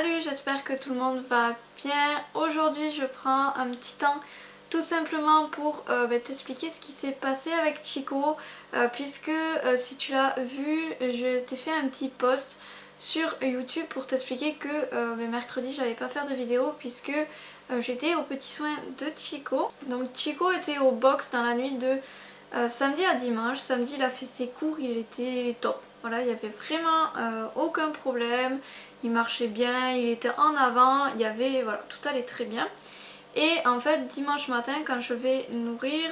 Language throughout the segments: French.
Salut, j'espère que tout le monde va bien. Aujourd'hui je prends un petit temps tout simplement pour t'expliquer ce qui s'est passé avec Chico puisque si tu l'as vu, je t'ai fait un petit post sur YouTube pour t'expliquer que mercredi j'allais pas faire de vidéo puisque j'étais aux petits soins de Chico. Donc Chico était au box dans la nuit de samedi à dimanche. Samedi il a fait ses cours, il était top. Voilà, il n'y avait vraiment aucun problème, il marchait bien, il était en avant, il y avait, voilà, tout allait très bien. Et en fait dimanche matin quand je vais nourrir,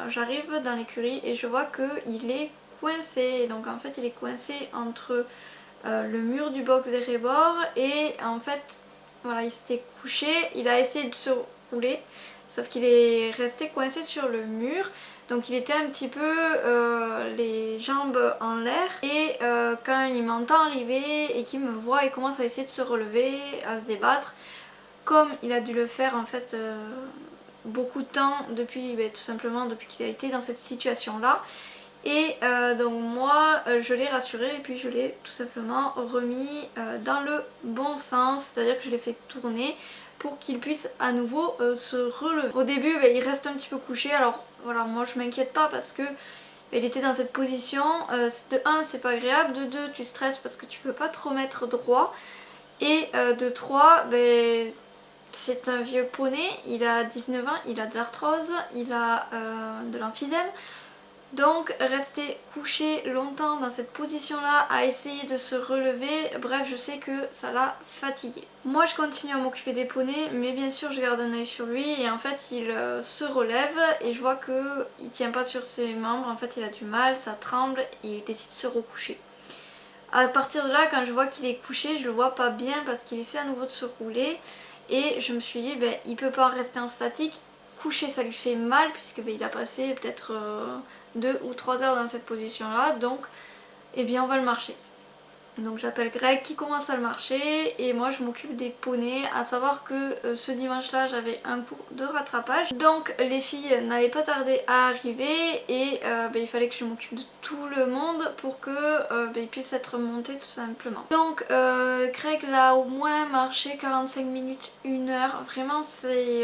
j'arrive dans l'écurie et je vois qu'il est coincé. Donc en fait il est coincé entre le mur du box des rebords et en fait voilà, il s'était couché, il a essayé de se rouler sauf qu'il est resté coincé sur le mur. Donc il était un petit peu les jambes en l'air et quand il m'entend arriver et qu'il me voit, il commence à essayer de se relever, à se débattre comme il a dû le faire en fait beaucoup de temps depuis, tout simplement depuis qu'il a été dans cette situation là. Et donc moi je l'ai rassuré et puis je l'ai tout simplement remis dans le bon sens, c'est-à-dire que je l'ai fait tourner pour qu'il puisse à nouveau se relever. Au début il reste un petit peu couché, alors voilà, moi je m'inquiète pas parce que il était dans cette position, de 1 c'est pas agréable, de 2 tu stresses parce que tu peux pas te remettre droit et de 3 c'est un vieux poney, il a 19 ans, il a de l'arthrose, il a de l'emphysème. Donc rester couché longtemps dans cette position là à essayer de se relever, bref je sais que ça l'a fatigué. Moi je continue à m'occuper des poneys mais bien sûr je garde un œil sur lui et en fait il se relève et je vois qu'il tient pas sur ses membres, en fait il a du mal, ça tremble et il décide de se recoucher. À partir de là quand je vois qu'il est couché je le vois pas bien parce qu'il essaie à nouveau de se rouler et je me suis dit il peut pas rester en statique. Coucher ça lui fait mal puisque il a passé peut-être 2 ou 3 heures dans cette position là, donc on va le marcher. Donc j'appelle Greg qui commence à le marcher et moi je m'occupe des poneys, à savoir que ce dimanche là j'avais un cours de rattrapage donc les filles n'allaient pas tarder à arriver et il fallait que je m'occupe de tout le monde pour que ils puissent être montés tout simplement. Donc Greg l'a au moins marché 45 minutes, 1 heure, vraiment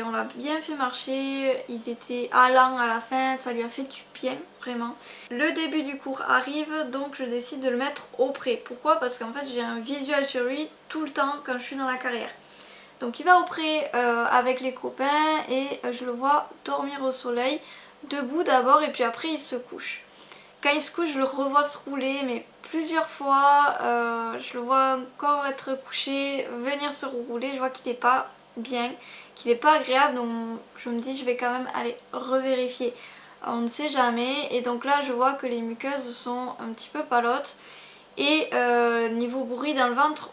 on l'a bien fait marcher, il était allant à la fin, ça lui a fait du bien vraiment. Le début du cours arrive donc je décide de le mettre au pré. Pourquoi? Parce qu'en fait j'ai un visuel sur lui tout le temps quand je suis dans la carrière. Donc il va au pré avec les copains et je le vois dormir au soleil, debout d'abord et puis après il se couche. Quand il se couche je le revois se rouler mais plusieurs fois, je le vois encore être couché, venir se rouler, je vois qu'il n'est pas bien, qu'il n'est pas agréable donc je me dis je vais quand même aller revérifier. On ne sait jamais et donc là je vois que les muqueuses sont un petit peu palotes et niveau bruit dans le ventre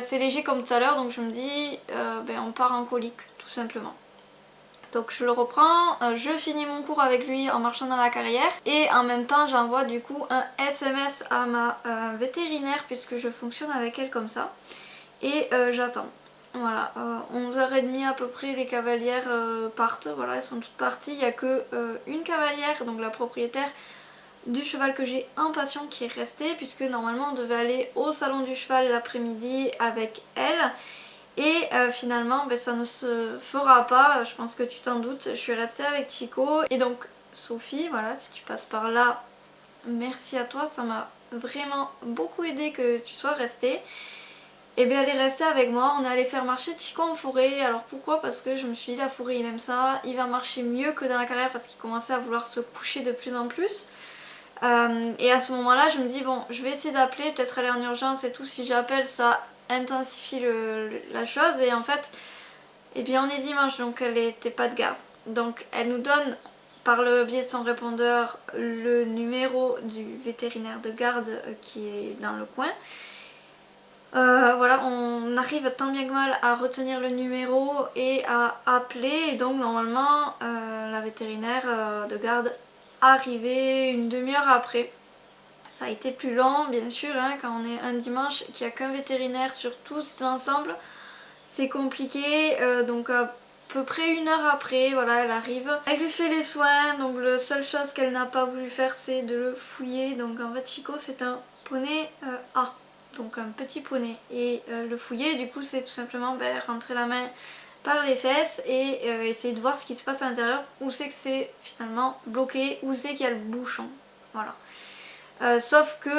c'est léger comme tout à l'heure donc je me dis on part en colique tout simplement. Donc je le reprends, je finis mon cours avec lui en marchant dans la carrière et en même temps j'envoie du coup un SMS à ma vétérinaire puisque je fonctionne avec elle comme ça et j'attends. Voilà, 11h30 à peu près les cavalières partent, voilà elles sont toutes parties, il n'y a que une cavalière, donc la propriétaire du cheval que j'ai en passion qui est restée puisque normalement on devait aller au salon du cheval l'après-midi avec elle et finalement ça ne se fera pas, je pense que tu t'en doutes, je suis restée avec Chico et donc Sophie, voilà si tu passes par là, merci à toi, ça m'a vraiment beaucoup aidé que tu sois restée. Et bien elle est restée avec moi, on est allé faire marcher Chico en forêt. Alors pourquoi? Parce que je me suis dit la forêt il aime ça, il va marcher mieux que dans la carrière parce qu'il commençait à vouloir se coucher de plus en plus. Et à ce moment là je me dis bon je vais essayer d'appeler, peut-être aller en urgence et tout, si j'appelle ça intensifie la chose et en fait on est dimanche donc elle n'était pas de garde. Donc elle nous donne par le biais de son répondeur le numéro du vétérinaire de garde qui est dans le coin. Voilà, on arrive tant bien que mal à retenir le numéro et à appeler et donc normalement la vétérinaire de garde arrivait une demi-heure après. Ça a été plus long bien sûr quand on est un dimanche qu'il n'y a qu'un vétérinaire sur tout l'ensemble, c'est compliqué donc à peu près 1 heure après, voilà elle arrive. Elle lui fait les soins, donc la seule chose qu'elle n'a pas voulu faire c'est de le fouiller, donc en fait Chico c'est un poney A. donc un petit poney. Et le fouiller du coup c'est tout simplement rentrer la main par les fesses et essayer de voir ce qui se passe à l'intérieur, où c'est que c'est finalement bloqué, où c'est qu'il y a le bouchon. Voilà. Sauf que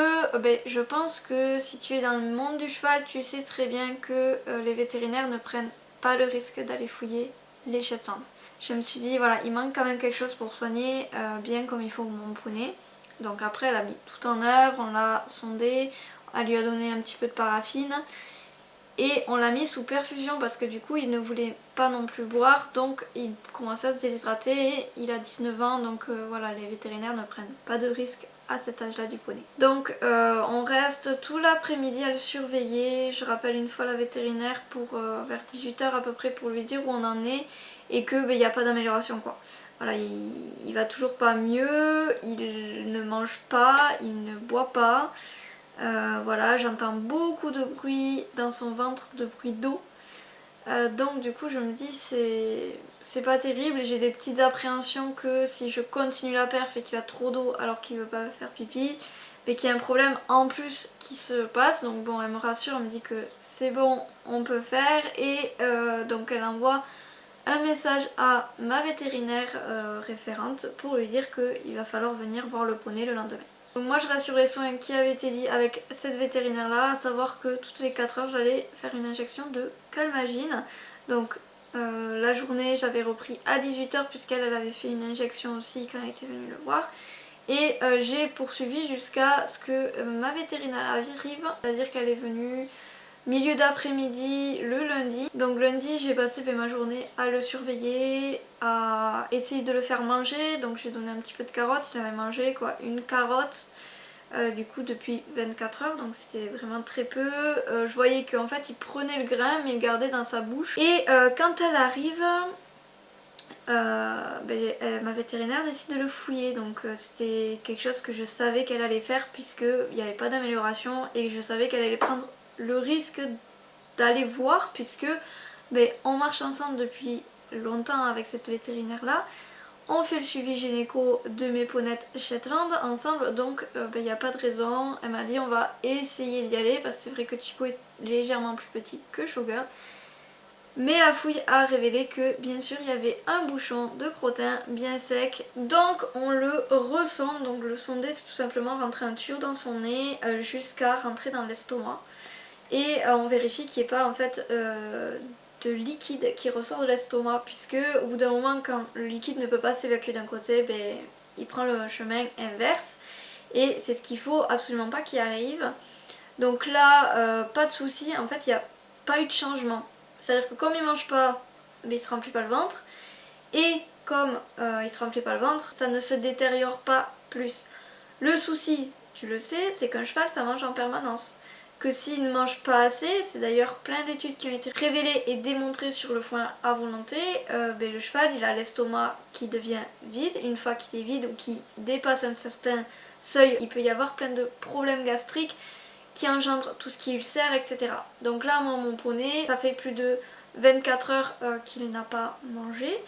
je pense que si tu es dans le monde du cheval, tu sais très bien que les vétérinaires ne prennent pas le risque d'aller fouiller les Shetland. Je me suis dit voilà, il manque quand même quelque chose pour soigner bien comme il faut mon poney. Donc après elle a mis tout en œuvre, on l'a sondé, elle lui a donné un petit peu de paraffine et on l'a mis sous perfusion parce que du coup il ne voulait pas non plus boire, donc il commençait à se déshydrater et il a 19 ans, donc voilà, les vétérinaires ne prennent pas de risque à cet âge là du poney. Donc on reste tout l'après-midi à le surveiller. Je rappelle une fois la vétérinaire pour vers 18 h à peu près pour lui dire où on en est et que il n'y a pas d'amélioration quoi. Voilà, il va toujours pas mieux, il ne mange pas, il ne boit pas. Voilà, j'entends beaucoup de bruit dans son ventre, de bruit d'eau. Donc du coup je me dis c'est pas terrible, j'ai des petites appréhensions que si je continue la perf et qu'il a trop d'eau alors qu'il veut pas faire pipi, mais qu'il y a un problème en plus qui se passe. Donc bon, elle me rassure, elle me dit que c'est bon, on peut faire et donc elle envoie un message à ma vétérinaire référente pour lui dire qu'il va falloir venir voir le poney le lendemain. Donc moi je reste sur les soins qui avaient été dit avec cette vétérinaire là, à savoir que toutes les 4 heures j'allais faire une injection de Calmagine. Donc la journée j'avais repris à 18 h puisqu'elle avait fait une injection aussi quand elle était venue le voir. Et j'ai poursuivi jusqu'à ce que ma vétérinaire arrive, c'est-à-dire qu'elle est venue milieu d'après-midi le lundi. Donc lundi j'ai passé ma journée à le surveiller, à essayer de le faire manger. Donc j'ai donné un petit peu de carottes, il avait mangé quoi, une carotte du coup depuis 24 heures, donc c'était vraiment très peu. Je voyais qu'en fait il prenait le grain mais il le gardait dans sa bouche. Et quand elle arrive, ma vétérinaire décide de le fouiller, donc c'était quelque chose que je savais qu'elle allait faire puisqu'il n'y avait pas d'amélioration et que je savais qu'elle allait prendre le risque d'aller voir puisque on marche ensemble depuis longtemps avec cette vétérinaire là, on fait le suivi gynéco de mes ponettes Shetland ensemble, donc il n'y a pas de raison. Elle m'a dit on va essayer d'y aller parce que c'est vrai que Chico est légèrement plus petit que Showgirl. Mais la fouille a révélé que bien sûr il y avait un bouchon de crottin bien sec, donc on le ressonde. Donc le sonder c'est tout simplement rentrer un tuyau dans son nez jusqu'à rentrer dans l'estomac et on vérifie qu'il n'y ait pas en fait de liquide qui ressort de l'estomac, puisque au bout d'un moment quand le liquide ne peut pas s'évacuer d'un côté, il prend le chemin inverse et c'est ce qu'il faut absolument pas qu'il arrive. Donc là pas de souci, en fait il n'y a pas eu de changement. C'est-à-dire que comme il mange pas, il se remplit pas le ventre. Et comme il se remplit pas le ventre, ça ne se détériore pas plus. Le souci, tu le sais, c'est qu'un cheval ça mange en permanence. Que s'il ne mange pas assez, c'est d'ailleurs plein d'études qui ont été révélées et démontrées sur le foin à volonté, le cheval il a l'estomac qui devient vide. Une fois qu'il est vide ou qu'il dépasse un certain seuil, il peut y avoir plein de problèmes gastriques qui engendre tout ce qui est ulcère, etc. Donc là, moi, mon poney, ça fait plus de 24 heures qu'il n'a pas mangé.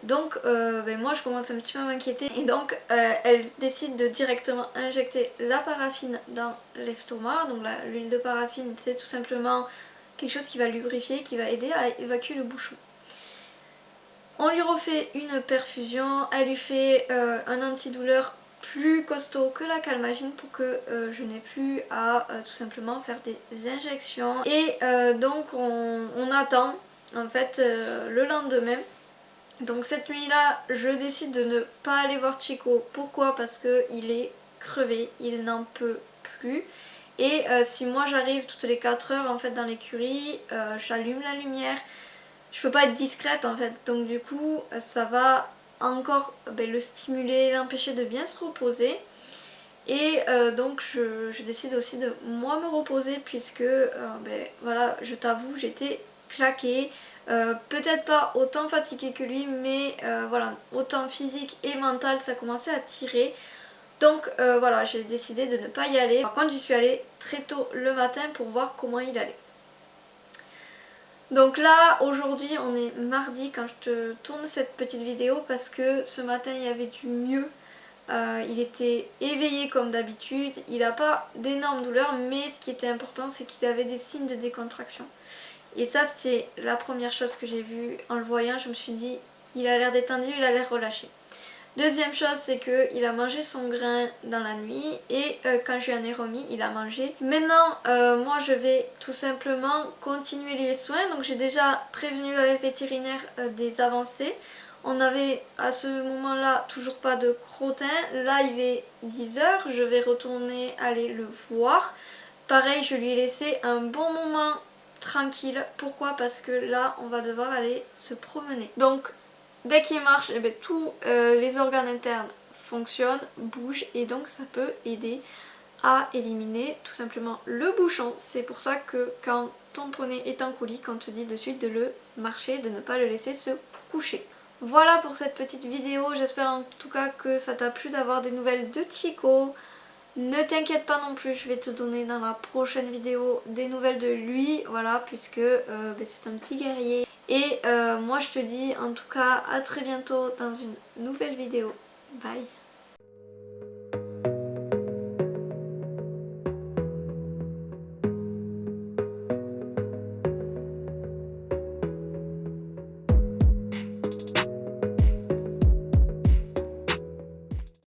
Donc moi je commence un petit peu à m'inquiéter et donc elle décide de directement injecter la paraffine dans l'estomac. Donc l'huile de paraffine c'est tout simplement quelque chose qui va lubrifier, qui va aider à évacuer le bouchon. On lui refait une perfusion, elle lui fait un antidouleur plus costaud que la Calmagine pour que je n'ai plus à tout simplement faire des injections. Et donc on attend en fait le lendemain. Donc cette nuit-là, je décide de ne pas aller voir Chico. Pourquoi? Parce qu'il est crevé, il n'en peut plus. Et si moi j'arrive toutes les 4 heures en fait dans l'écurie, j'allume la lumière, je peux pas être discrète en fait. Donc du coup, ça va encore le stimuler, l'empêcher de bien se reposer. Et donc je décide aussi de moi me reposer puisque voilà, je t'avoue j'étais claquée, peut-être pas autant fatiguée que lui mais voilà, autant physique et mental ça commençait à tirer. Donc voilà, j'ai décidé de ne pas y aller. Par contre j'y suis allée très tôt le matin pour voir comment il allait. Donc là aujourd'hui on est mardi quand je te tourne cette petite vidéo parce que ce matin il y avait du mieux. il était éveillé comme d'habitude, il n'a pas d'énormes douleurs, mais ce qui était important c'est qu'il avait des signes de décontraction. Et ça c'était la première chose que j'ai vue en le voyant, je me suis dit il a l'air détendu, il a l'air relâché. Deuxième chose, c'est qu'il a mangé son grain dans la nuit et quand je lui en ai remis, il a mangé. Maintenant, moi je vais tout simplement continuer les soins. Donc j'ai déjà prévenu le vétérinaire des avancées. On avait à ce moment-là toujours pas de crottin. Là il est 10 h, je vais retourner aller le voir. Pareil, je lui ai laissé un bon moment tranquille. Pourquoi? Parce que là on va devoir aller se promener. Donc dès qu'il marche, eh bien, tous les organes internes fonctionnent, bougent et donc ça peut aider à éliminer tout simplement le bouchon. C'est pour ça que quand ton poney est en colique, on te dit de suite de le marcher, de ne pas le laisser se coucher. Voilà pour cette petite vidéo, j'espère en tout cas que ça t'a plu d'avoir des nouvelles de Chico. Ne t'inquiète pas non plus, je vais te donner dans la prochaine vidéo des nouvelles de lui, voilà, puisque c'est un petit guerrier. Et moi je te dis en tout cas à très bientôt dans une nouvelle vidéo. Bye!